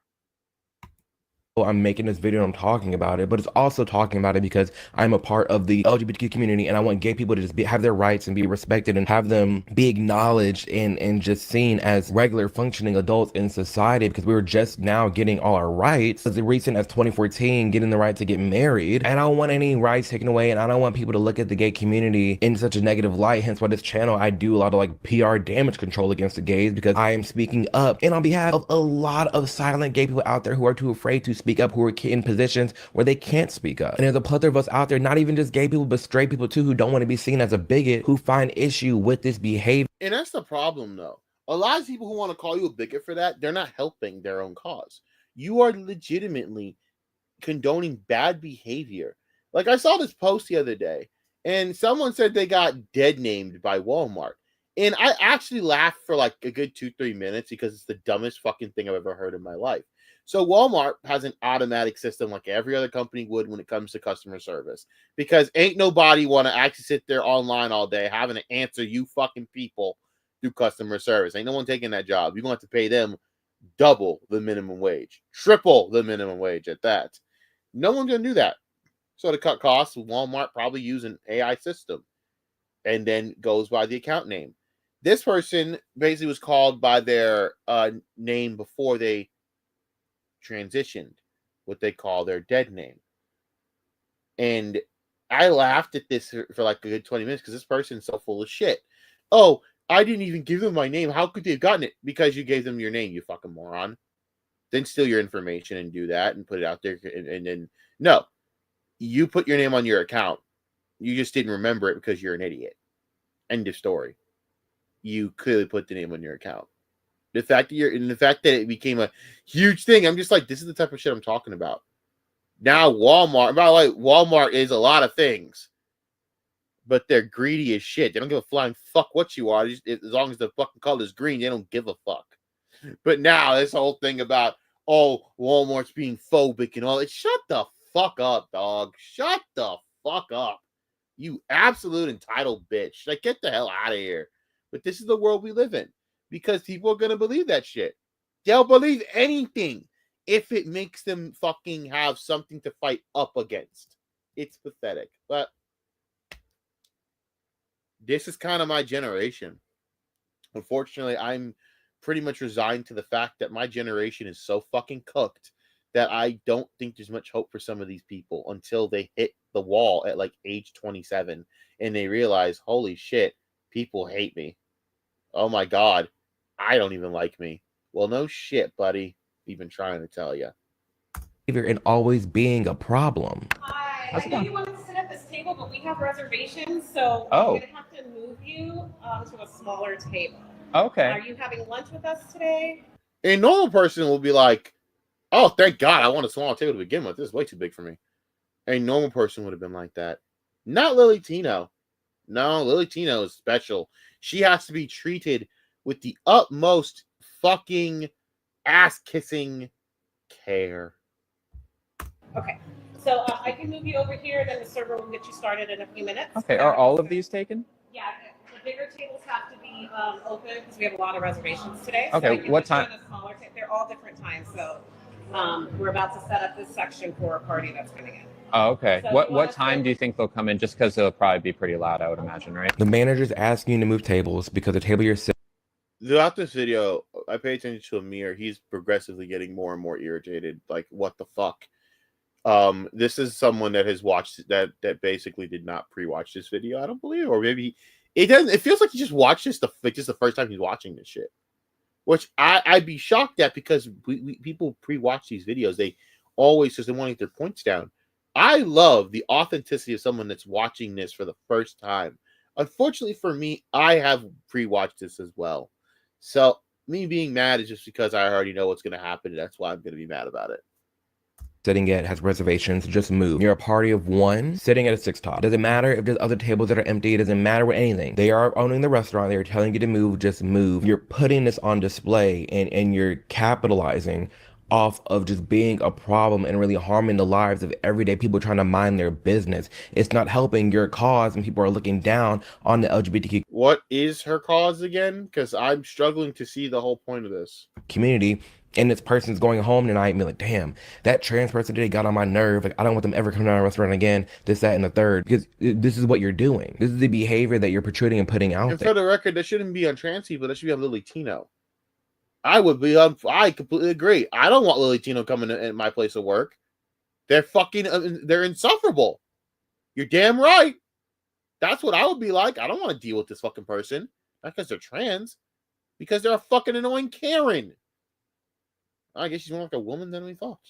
I'm making this video and I'm talking about it, but it's also talking about it because I'm a part of the LGBTQ community and I want gay people to just have their rights and be respected and have them be acknowledged and just seen as regular functioning adults in society because we were just now getting all our rights as recent as 2014, getting the right to get married. And I don't want any rights taken away and I don't want people to look at the gay community in such a negative light. Hence why this channel, I do a lot of like PR damage control against the gays because I am speaking up and on behalf of a lot of silent gay people out there who are too afraid to speak up, who are in positions where they can't speak up. And there's a plethora of us out there, not even just gay people, but straight people too, who don't want to be seen as a bigot, who find issue with this behavior. And that's the problem, though. A lot of people who want to call you a bigot for that, they're not helping their own cause. You are legitimately condoning bad behavior. Like I saw this post the other day, and someone said they got dead named by Walmart. And I actually laughed for like a good 2-3 minutes because it's the dumbest fucking thing I've ever heard in my life. So Walmart has an automatic system like every other company would when it comes to customer service. Because ain't nobody want to actually sit there online all day having to answer you fucking people through customer service. Ain't no one taking that job. You're going to have to pay them double the minimum wage. Triple the minimum wage at that. No one's going to do that. So to cut costs, Walmart probably use an AI system and then goes by the account name. This person basically was called by their name before they transitioned, what they call their dead name. And I laughed at this for like a good 20 minutes because this person's so full of shit. Oh, I didn't even give them my name. How could they have gotten it? Because you gave them your name, you fucking moron. Then steal your information and do that and put it out there. And then, no, you put your name on your account. You just didn't remember it because you're an idiot. End of story. You clearly put the name on your account. The fact that it became a huge thing, I'm just like, this is the type of shit I'm talking about. Now Walmart, by the way, Walmart is a lot of things, but they're greedy as shit. They don't give a flying fuck what you are. As long as the fucking color is green, they don't give a fuck. But now this whole thing about, oh, Walmart's being phobic and all that, shut the fuck up, dog. Shut the fuck up. You absolute entitled bitch. Like, get the hell out of here. But this is the world we live in because people are going to believe that shit. They'll believe anything if it makes them fucking have something to fight up against. It's pathetic. But this is kind of my generation. Unfortunately, I'm pretty much resigned to the fact that my generation is so fucking cooked that I don't think there's much hope for some of these people until they hit the wall at like age 27 and they realize, holy shit, people hate me. Oh my God, I don't even like me. Well, no shit, buddy. We've been trying to tell you. And always being a problem. Hi, I know you wanted to sit at this table, but we have reservations, so Oh. I'm going to have to move you to a smaller table. Okay. Are you having lunch with us today? A normal person will be like, oh, thank God, I want a small table to begin with. This is way too big for me. A normal person would have been like that. Not Lily Tino. No, Lily Tino is special. She has to be treated with the utmost fucking ass-kissing care. Okay, so I can move you over here, then the server will get you started in a few minutes. Okay. Are all of these taken? Yeah, the bigger tables have to be open because we have a lot of reservations today. Okay, So I can what put you time- in a smaller they're all different times, so we're about to set up this section for a party that's coming in. Oh, okay. So What time do you think they'll come in? Just because they'll probably be pretty loud, I would imagine, right? The manager's asking you to move tables because the table you're sitting Throughout this video, I pay attention to Amir. He's progressively getting more and more irritated. Like, what the fuck? This is someone that has watched that basically did not pre-watch this video, I don't believe, or maybe it doesn't. It feels like he just watched this just the first time he's watching this shit, which I'd be shocked at because people pre-watch these videos. They always because they want to get their points down. I love the authenticity of someone that's watching this for the first time. Unfortunately for me, I have pre-watched this as well, so me being mad is just because I already know what's going to happen. And that's why I'm going to be mad about it. sitting at has reservations, just move. You're a party of one sitting at a six top. Doesn't matter if there's other tables that are empty. It doesn't matter with anything. They are owning the restaurant. They're telling you to move, just move. You're putting this on display and you're capitalizing off of just being a problem and really harming the lives of everyday people trying to mind their business. It's not helping your cause and people are looking down on the LGBTQ What is her cause again? Because I'm struggling to see the whole point of this. community. And this person's going home tonight and be like, damn, that trans person today got on my nerve. Like, I don't want them ever coming to our restaurant again. This, that, and the third. Because this is what you're doing. This is the behavior that you're protruding and putting out And there. for the record, that shouldn't be on trans people. That should be on Lily Tino. I completely agree. I don't want Lily Tino coming in my place of work. They're fucking, they're insufferable. You're damn right. That's what I would be like. I don't want to deal with this fucking person. Not because they're trans. Because they're a fucking annoying Karen. I guess she's more like a woman than we thought.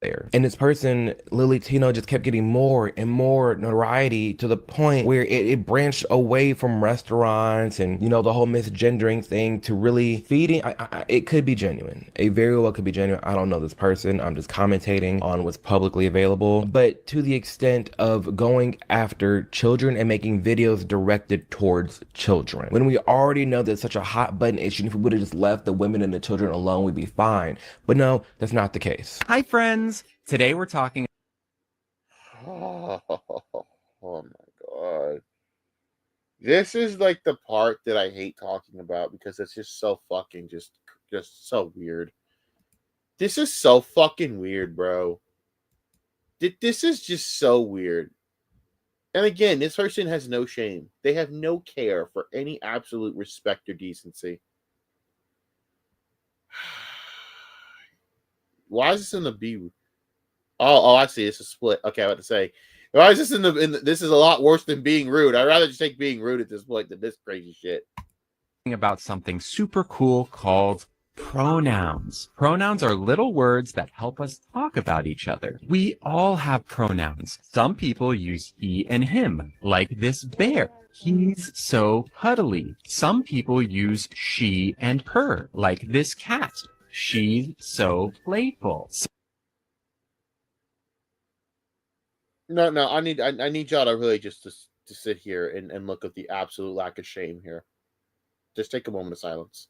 There. And this person, Lily Tino, just kept getting more and more notoriety to the point where it branched away from restaurants and, you know, the whole misgendering thing to really feeding. It could be genuine. It very well could be genuine. I don't know this person. I'm just commentating on what's publicly available. But to the extent of going after children and making videos directed towards children. When we already know there's such a hot button issue, if we would have just left the women and the children alone, we'd be fine. But no, that's not the case. Hi, friends. Today we're talking. Oh my God. This is like the part that I hate talking about because it's just so fucking just so weird. This is so fucking weird, bro. This is just so weird. And again, this person has no shame. They have no care for any absolute respect or decency. Why is this in the B? Oh, I see. It's a split. Okay, I was about to say, why is this in the? This is a lot worse than being rude. I'd rather just take being rude at this point than this crazy shit. About something super cool called pronouns. Pronouns are little words that help us talk about each other. We all have pronouns. Some people use he and him, like this bear. He's so cuddly. Some people use she and her, like this cat. She's so playful. No. I need y'all to really just to sit here and look at the absolute lack of shame here. Just take a moment of silence.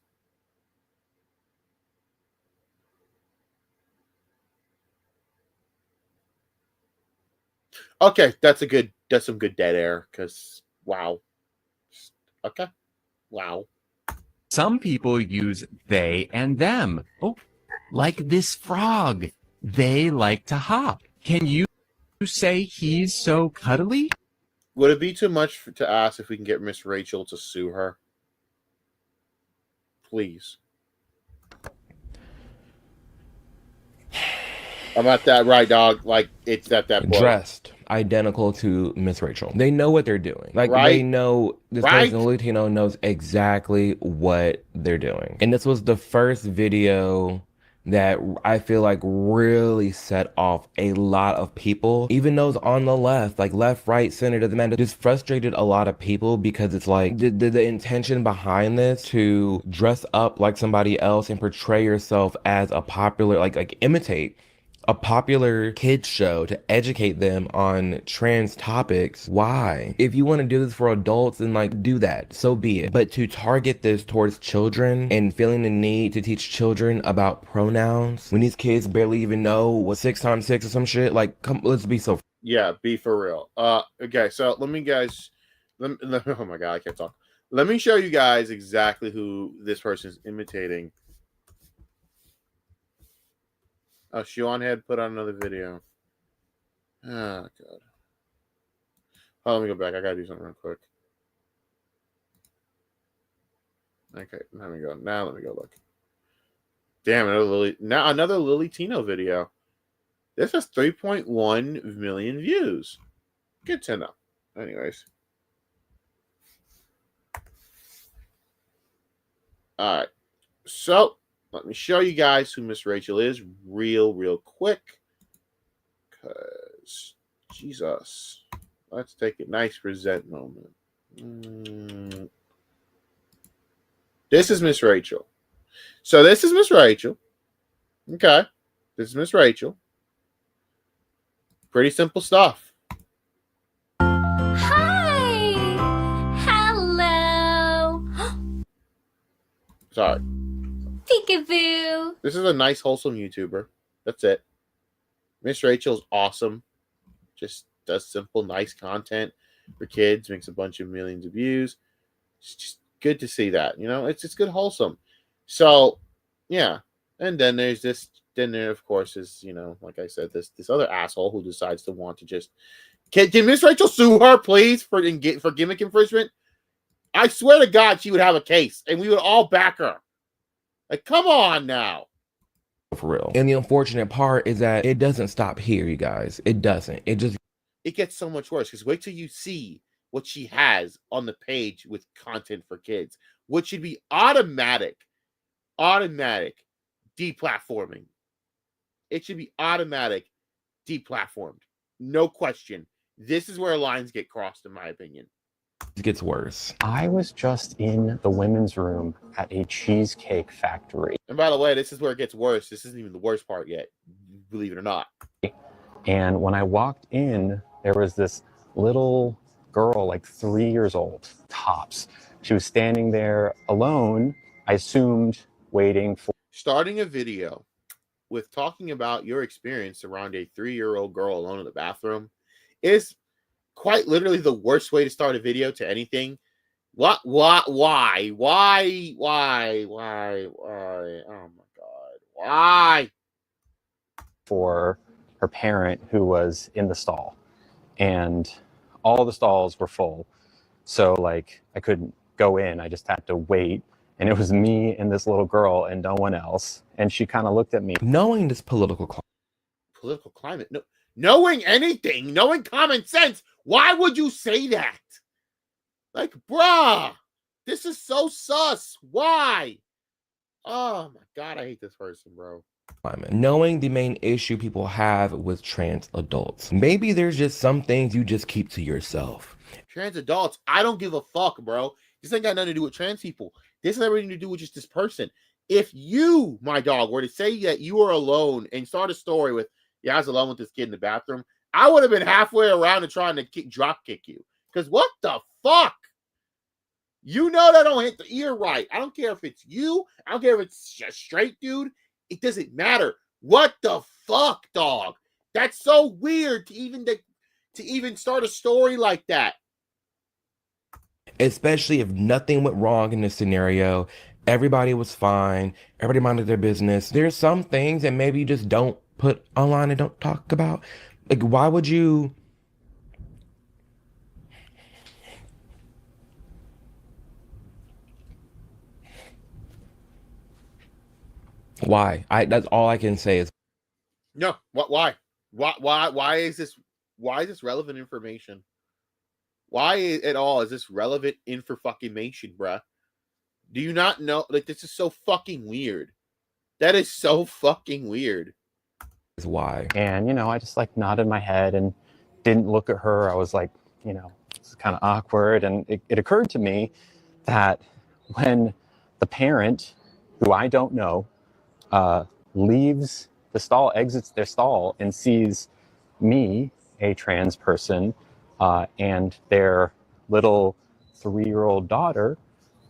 Okay, that's some good dead air. Because wow. Okay, wow. Some people use they and them. Oh, like this frog. They like to hop. Can you say he's so cuddly? Would it be too much to ask if we can get Miss Rachel to sue her? Please. I'm at that right, dog. Like it's at that point. Dressed identical to Miss Rachel. They know what they're doing. Like Right? they know this Right? person, Tino, knows exactly what they're doing. And this was the first video that I feel like really set off a lot of people, even those on the left, like left, right, center, doesn't matter. Just frustrated a lot of people because it's like the intention behind this to dress up like somebody else and portray yourself as a popular, like imitate a popular kids show to educate them on trans topics. Why? If you want to do this for adults, then like do that, so be it. But to target this towards children and feeling the need to teach children about pronouns when these kids barely even know what 6 times 6 or some shit, like come, let's be so. Yeah, be for real. Okay, so oh my god, I can't talk. Let me show you guys exactly who this person is imitating. Oh, Sean had put on another video. Oh, God. Oh, let me go back. I gotta do something real quick. Okay, let me go. Now let me go look. Damn, another Lily Tino video. This has 3.1 million views. Good to know. Anyways. All right. So, let me show you guys who Miss Rachel is real quick. Because, Jesus. Let's take a nice present moment. This is Miss Rachel. So, this is Miss Rachel. Okay. This is Miss Rachel. Pretty simple stuff. Hi. Hello. Sorry. Peekaboo. This is a nice, wholesome YouTuber. That's it. Miss Rachel's awesome. Just does simple, nice content for kids. Makes a bunch of millions of views. It's just good to see that. You know, it's good, wholesome. So, yeah. And then there's this. Then there, of course, is, you know, like I said, this other asshole who decides to want to just. Can Miss Rachel sue her, please, for gimmick infringement? I swear to God, she would have a case, and we would all back her. Like, come on now. For real. And the unfortunate part is that it doesn't stop here, you guys. It doesn't. It gets so much worse, because wait till you see what she has on the page with content for kids, which should be automatic deplatforming. It should be automatic deplatformed. No question. This is where lines get crossed, in my opinion. It gets worse. I was just in the women's room at a cheesecake factory. And by the way, this is where it gets worse. This isn't even the worst part yet, believe it or not. And when I walked in, there was this little girl, like 3 years old, tops. She was standing there alone, I assumed, waiting for... Starting a video with talking about your experience around a 3-year-old girl alone in the bathroom is quite literally the worst way to start a video to anything. Why? Oh my God. Why? For her parent who was in the stall. And all the stalls were full. So like I couldn't go in. I just had to wait. And it was me and this little girl and no one else. And she kind of looked at me. Knowing this political climate, no, knowing anything, knowing common sense, why would you say that? Like, bruh, this is so sus. Why? Oh my God, I hate this person, bro. Knowing the main issue people have with trans adults. Maybe there's just some things you just keep to yourself. Trans adults, I don't give a fuck, bro. This ain't got nothing to do with trans people. This has everything to do with just this person. If you, my dog, were to say that you were alone and start a story with, yeah, I was alone with this kid in the bathroom, I would have been halfway around and trying to drop kick you. Because what the fuck? You know that don't hit the ear right. I don't care if it's you. I don't care if it's a straight dude. It doesn't matter. What the fuck, dog? That's so weird to even to even start a story like that. Especially if nothing went wrong in this scenario. Everybody was fine. Everybody minded their business. There's some things that maybe you just don't put online and don't talk about. Like, why would you? Why? That's all I can say is No, why? Why is this relevant information? Why at all is this relevant information, bruh? Do you not know? Like, this is so fucking weird. That is so fucking weird. why. And, you know, I just like nodded my head and didn't look at her. I was like, you know, it's kind of awkward. And it occurred to me that when the parent, who I don't know, leaves the stall, exits their stall, and sees me, a trans person, and their little 3-year-old daughter,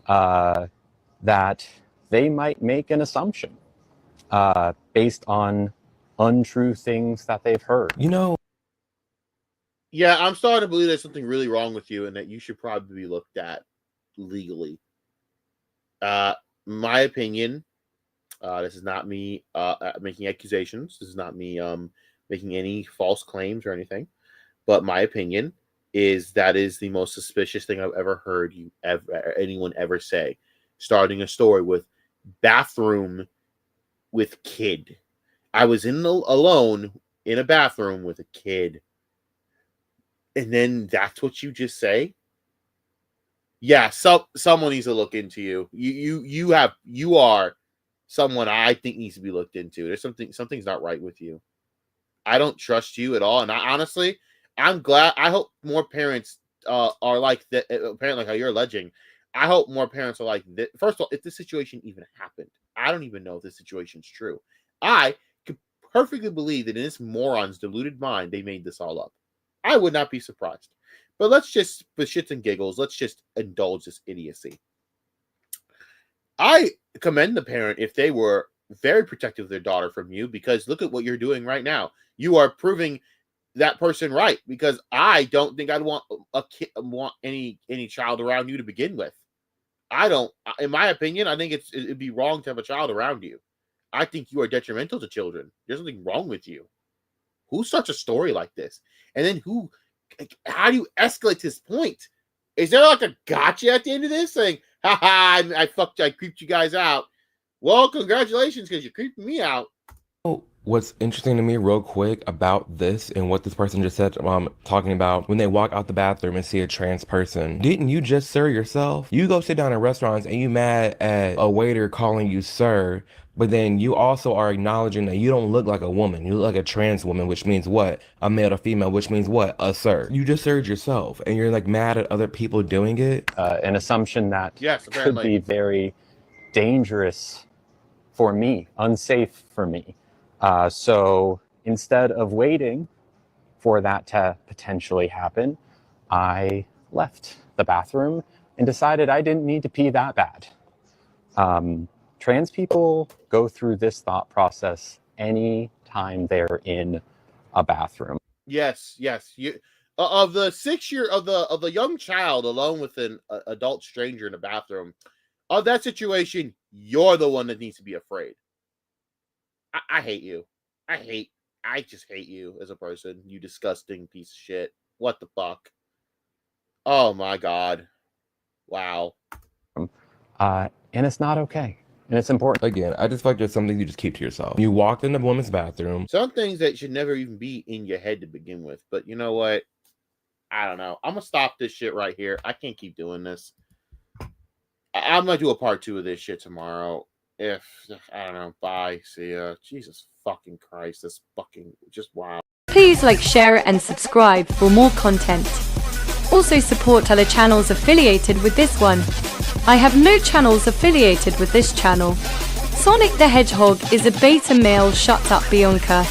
that they might make an assumption based on untrue things that they've heard. You know, yeah, I'm starting to believe there's something really wrong with you and that you should probably be looked at legally. My opinion, this is not me making accusations. This is not me making any false claims or anything. But my opinion is that is the most suspicious thing I've ever heard anyone ever say. Starting a story with bathroom with kid. I was alone in a bathroom with a kid. And then that's what you just say? Yeah, someone needs to look into you. You are someone I think needs to be looked into. There's something's not right with you. I don't trust you at all. And I'm glad. I hope more parents are like that. Apparently, like how you're alleging. I hope more parents are like this. First of all, if this situation even happened, I don't even know if this situation's true. I could perfectly believe that in this moron's deluded mind, they made this all up. I would not be surprised. But let's just, for shits and giggles, let's just indulge this idiocy. I commend the parent if they were very protective of their daughter from you, because look at what you're doing right now. You are proving that person right, because I don't think I'd want any child around you to begin with. I don't. In my opinion, I think it'd be wrong to have a child around you. I think you are detrimental to children. There's something wrong with you. Who starts a story like this? And then how do you escalate to this point? Is there like a gotcha at the end of this saying, haha, I creeped you guys out? Well, congratulations, because you're creeping me out. What's interesting to me real quick about this and what this person just said, talking about when they walk out the bathroom and see a trans person, didn't you just sir yourself? You go sit down in restaurants and you mad at a waiter calling you sir, but then you also are acknowledging that you don't look like a woman. You look like a trans woman, which means what? A male or female, which means what? A sir. You just served yourself and you're like mad at other people doing it. An assumption that Yes, could apparently. be very dangerous for me, unsafe for me. So instead of waiting for that to potentially happen, I left the bathroom and decided I didn't need to pee that bad. Trans people go through this thought process any time they're in a bathroom. Yes. You of the 6-year of the young child alone with an adult stranger in a bathroom. Of that situation, you're the one that needs to be afraid. I hate you. I just hate you as a person. You disgusting piece of shit. What the fuck? Oh my God. Wow. And it's not okay. And it's important. Again, I just feel like there's something you just keep to yourself. You walked in the woman's bathroom. Some things that should never even be in your head to begin with. But you know what? I don't know. I'm going to stop this shit right here. I can't keep doing this. I'm going to do a part 2 of this shit tomorrow. I don't know. Bye. See ya. Jesus fucking Christ. This fucking just wow. Please like, share and subscribe for more content. Also support other channels affiliated with this one. I have no channels affiliated with this channel. Sonic the Hedgehog is a beta male. Shut up, Bianca.